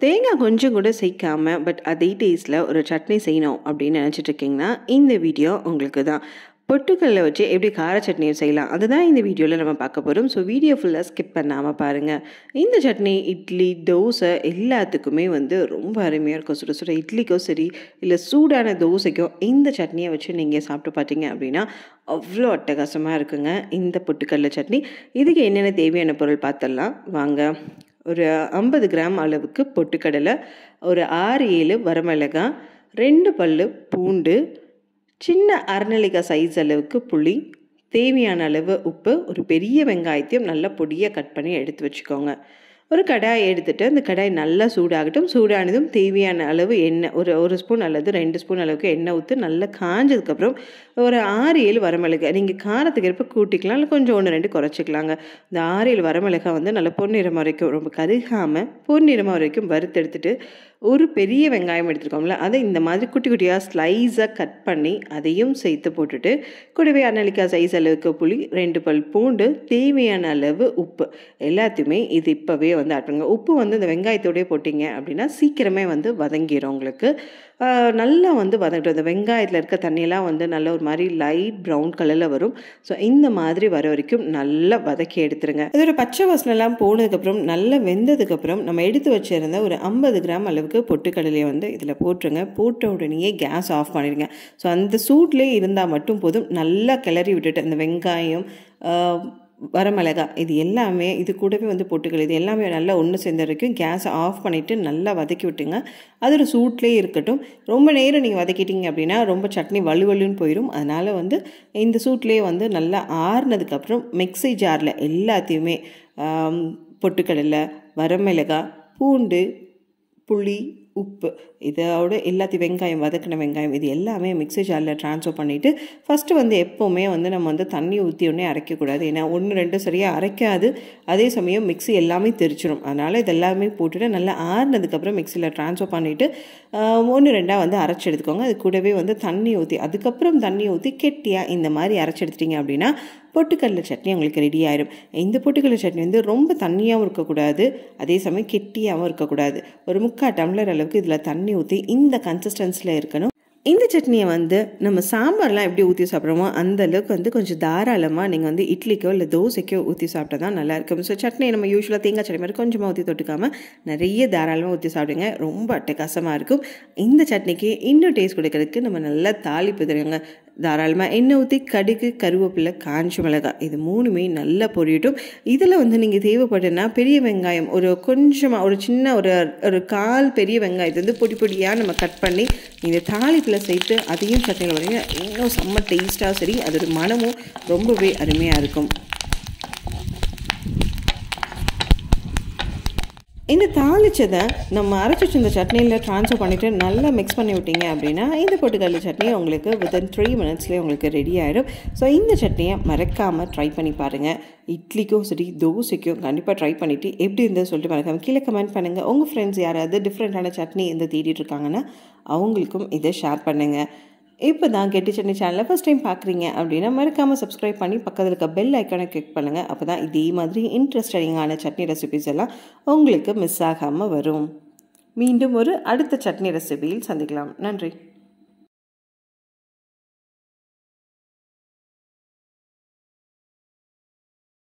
தேங்காய் கொஞ்சம் கூட சேர்க்காம பட் அதே டேஸ்ட்டில் ஒரு சட்னி செய்யணும் அப்படின்னு நினச்சிட்டு இருக்கீங்கன்னா இந்த வீடியோ உங்களுக்கு தான். பொட்டுக்கல்லை வச்சு எப்படி கார சட்னி செய்யலாம் அதுதான் இந்த வீடியோவில் நம்ம பார்க்க போகிறோம். ஸோ வீடியோ ஃபுல்லாக ஸ்கிப் பண்ணாமல் பாருங்கள். இந்த சட்னி இட்லி, தோசை எல்லாத்துக்குமே ரொம்ப அருமையாக இருக்கும். சுட சுட இட்லிக்கோ சரி இல்லை சூடான தோசைக்கோ இந்த சட்னியை வச்சு நீங்கள் சாப்பிட்டு பார்த்தீங்க அப்படின்னா அவ்வளோ அட்டகாசமாக இருக்குங்க இந்த பொட்டுக்கல்லை சட்னி. இதுக்கு என்னென்ன தேவையான பொருள் பார்த்துடலாம் வாங்க. ஒரு 50 கிராம் அளவுக்கு பொட்டுக்கடலை, ஒரு 6-7 வரமிளகாய், 2 பல் பூண்டு, சின்ன அரநெல்லிக்காய் சைஸ் அளவுக்கு புளி, தேவையான அளவு உப்பு, ஒரு பெரிய வெங்காயத்தையும் நல்லா பொடியாக கட் பண்ணி எடுத்து வச்சுக்கோங்க. ஒரு கடாயை எடுத்துகிட்டு அந்த கடாய் நல்லா சூடாகட்டும். சூடானதும் தேவையான அளவு எண்ணெய், ஒரு ஸ்பூன் அல்லது 2 ஸ்பூன் அளவுக்கு எண்ணெய் ஊற்றி நல்லா காஞ்சதுக்கப்புறம் ஒரு 6-7 வரமிளகாய், நீங்கள் காரத்துக்கு ஏற்ப கூட்டிக்கலாம், இல்லை கொஞ்சம் 1-2 குறைச்சிக்கலாங்க. இந்த 6-7 வரமிளகாய் நல்லா பொன்னிறமாக வரைக்கும், ரொம்ப கருகாமல் பொன்னிறமாக வரைக்கும் வறுத்தெடுத்துட்டு ஒரு பெரிய வெங்காயம் எடுத்துருக்கோம்ல அதை இந்த மாதிரி குட்டி குட்டியாக ஸ்லைஸாக கட் பண்ணி அதையும் சேர்த்து போட்டுட்டு கூடவே அரநெல்லிக்காய் சைஸ் அளவுக்கு புளி, 2 பல் பூண்டு, தேவையான அளவு உப்பு எல்லாத்தையுமே இது இப்போவே ஆட் பண்ணுங்க. உப்பு இந்த வெங்காயத்தோடய போட்டிங்க அப்படின்னா சீக்கிரமே வதங்கிடும் உங்களுக்கு. நல்லா வதங்கட்டும். இந்த வெங்காயத்தில் இருக்க தண்ணியெல்லாம் நல்ல ஒரு மாதிரி லைட் ப்ரௌன் கலரில் வரும். ஸோ இந்த மாதிரி வர வரைக்கும் நல்லா வதக்கி எடுத்துருங்க. இதோட பச்சை வாசனைலாம் போனதுக்கப்புறம் நல்லா வெந்ததுக்கப்புறம் நம்ம எடுத்து வச்சுருந்த ஒரு 50 கிராம் அளவுக்கு பொட்டுக்கடலையை இதில் போட்டுருங்க. போட்ட உடனேயே கேஸ் ஆஃப் பண்ணிடுங்க. ஸோ அந்த சூட்லேயே இருந்தால் மட்டும் போதும். நல்லா கிளறி விட்டுட்டு அந்த வெங்காயம், வரமிளகாய் இது எல்லாமே இது கூடவே பொட்டுக்கல் இது எல்லாமே நல்லா ஒன்று சேர்ந்த வரைக்கும் கேஸை ஆஃப் பண்ணிவிட்டு நல்லா வதக்கி விட்டுங்க. அது ஒரு சூட்லேயே இருக்கட்டும். ரொம்ப நேரம் நீங்கள் வதக்கிட்டீங்க அப்படின்னா ரொம்ப சட்னி வலுவலுன்னு போயிடும். அதனால் இந்த சூட்லேயே நல்லா ஆறுனதுக்கப்புறம் மிக்ஸி ஜாரில் எல்லாத்தையுமே பொட்டுக்கடலை, வரமிளகாய், பூண்டு, புளி, உப்பு இதோட எல்லாத்தையும் வெங்காயம், வதக்கின வெங்காயம் இது எல்லாமே மிக்ஸி ஜாரில் ட்ரான்ஸ்ஃபர் பண்ணிவிட்டு ஃபஸ்ட்டு எப்போவுமே நம்ம தண்ணி ஊற்றி ஒன்றே அரைக்கக்கூடாது. ஏன்னா 1-2 சரியாக அரைக்காது. அதே சமயம் மிக்ஸி எல்லாமே தெரிச்சிடும். அதனால் இது எல்லாமே போட்டுட்டு நல்லா ஆறுனதுக்கப்புறம் மிக்ஸியில் ட்ரான்ஸ்ஃபர் பண்ணிவிட்டு 1-2 அரைச்சி எடுத்துக்கோங்க. அது கூடவே தண்ணி ஊற்றி அதுக்கப்புறம் தண்ணி ஊற்றி கெட்டியாக இந்த மாதிரி அரைச்சி எடுத்துட்டிங்க அப்படின்னா பொட்டுக்கடலை சட்னி உங்களுக்கு ரெடி ஆயிடும். இந்த பொட்டுக்கடலை சட்னி ரொம்ப தண்ணியாகவும் இருக்கக்கூடாது, அதே சமயம் கெட்டியாகவும் இருக்கக்கூடாது. ஒரு 3/4 டம்ளர் அளவுக்கு இதில் தண்ணி ஊற்றி இந்த கன்சிஸ்டன்சியில் இருக்கணும். இந்த சட்னியை நம்ம சாம்பார்லாம் எப்படி ஊற்றி சாப்பிட்றோமோ அந்த அளவுக்கு கொஞ்சம் தாராளமாக நீங்கள் இட்லிக்கோ இல்லை தோசைக்கோ ஊற்றி சாப்பிட்டா தான் நல்லாயிருக்கும். ஸோ சட்னி நம்ம யூஸ்வலாக தேங்காய் சட்னி மாதிரி கொஞ்சமாக ஊற்றி தொட்டுக்காமல் நிறைய தாராளமாக ஊற்றி சாப்பிடுங்க. ரொம்ப அட்டகாசமாக இருக்கும். இந்த சட்னிக்கு இன்னும் டேஸ்ட் கொடுக்கறதுக்கு நம்ம நல்லா தாளிப்பு தருங்க. தாராளமாக எண்ணெய் ஊற்றி கடுகு, கருவேப்பிலை, காஞ்ச மிளகாய் இது 3மே நல்லா பொரியட்டும். இதில் நீங்கள் தேவைப்படுன்னா பெரிய வெங்காயம் ஒரு கொஞ்சமாக ஒரு சின்ன ஒரு 1/4 பெரிய வெங்காயத்தை பொடி பொடியாக நம்ம கட் பண்ணி இந்த தாளிப்பில் சேர்த்து அதையும் சட்னியில் வரீங்க. இன்னும் செம்ம டேஸ்ட்டாக சரி அதோட மனமும் ரொம்பவே அருமையாக இருக்கும். இந்த தாளிச்சதை நம்ம அரைச்சி வச்சிருந்த சட்னியில் ட்ரான்ஸ்ஃபர் பண்ணிவிட்டு நல்லா மிக்ஸ் பண்ணி விட்டீங்க அப்படின்னா இந்த பொட்டுக்கடலை சட்னி உங்களுக்கு வித்தின் 3 மினிட்ஸ்லேயே உங்களுக்கு ரெடி ஆகிடும். ஸோ இந்த சட்னியை மறக்காமல் ட்ரை பண்ணி பாருங்கள். இட்லிக்கும் சரி தோசைக்கும் கண்டிப்பாக ட்ரை பண்ணிவிட்டு எப்படி இருந்தது சொல்லிட்டு மறக்காமல் கீழே கமெண்ட் பண்ணுங்கள். உங்கள் ஃப்ரெண்ட்ஸ் யாராவது டிஃப்ரெண்ட்டான சட்னி தேடிட்டு இருக்காங்கன்னா அவங்களுக்கும் இதை ஷேர் பண்ணுங்கள். இப்போ தான் கெட்டி சட்னி சேனலை ஃபஸ்ட் டைம் பார்க்குறீங்க அப்படின்னா மறக்காமல் சப்ஸ்கிரைப் பண்ணி பக்கத்தில் இருக்க பெல் ஐக்கானை கிளிக் பண்ணுங்கள். அப்போ தான் இதே மாதிரி இன்ட்ரெஸ்டிங்கான சட்னி ரெசிபிஸ் எல்லாம் உங்களுக்கு மிஸ் ஆகாமல் வரும். மீண்டும் ஒரு அடுத்த சட்னி ரெசிபியில் சந்திக்கலாம். நன்றி.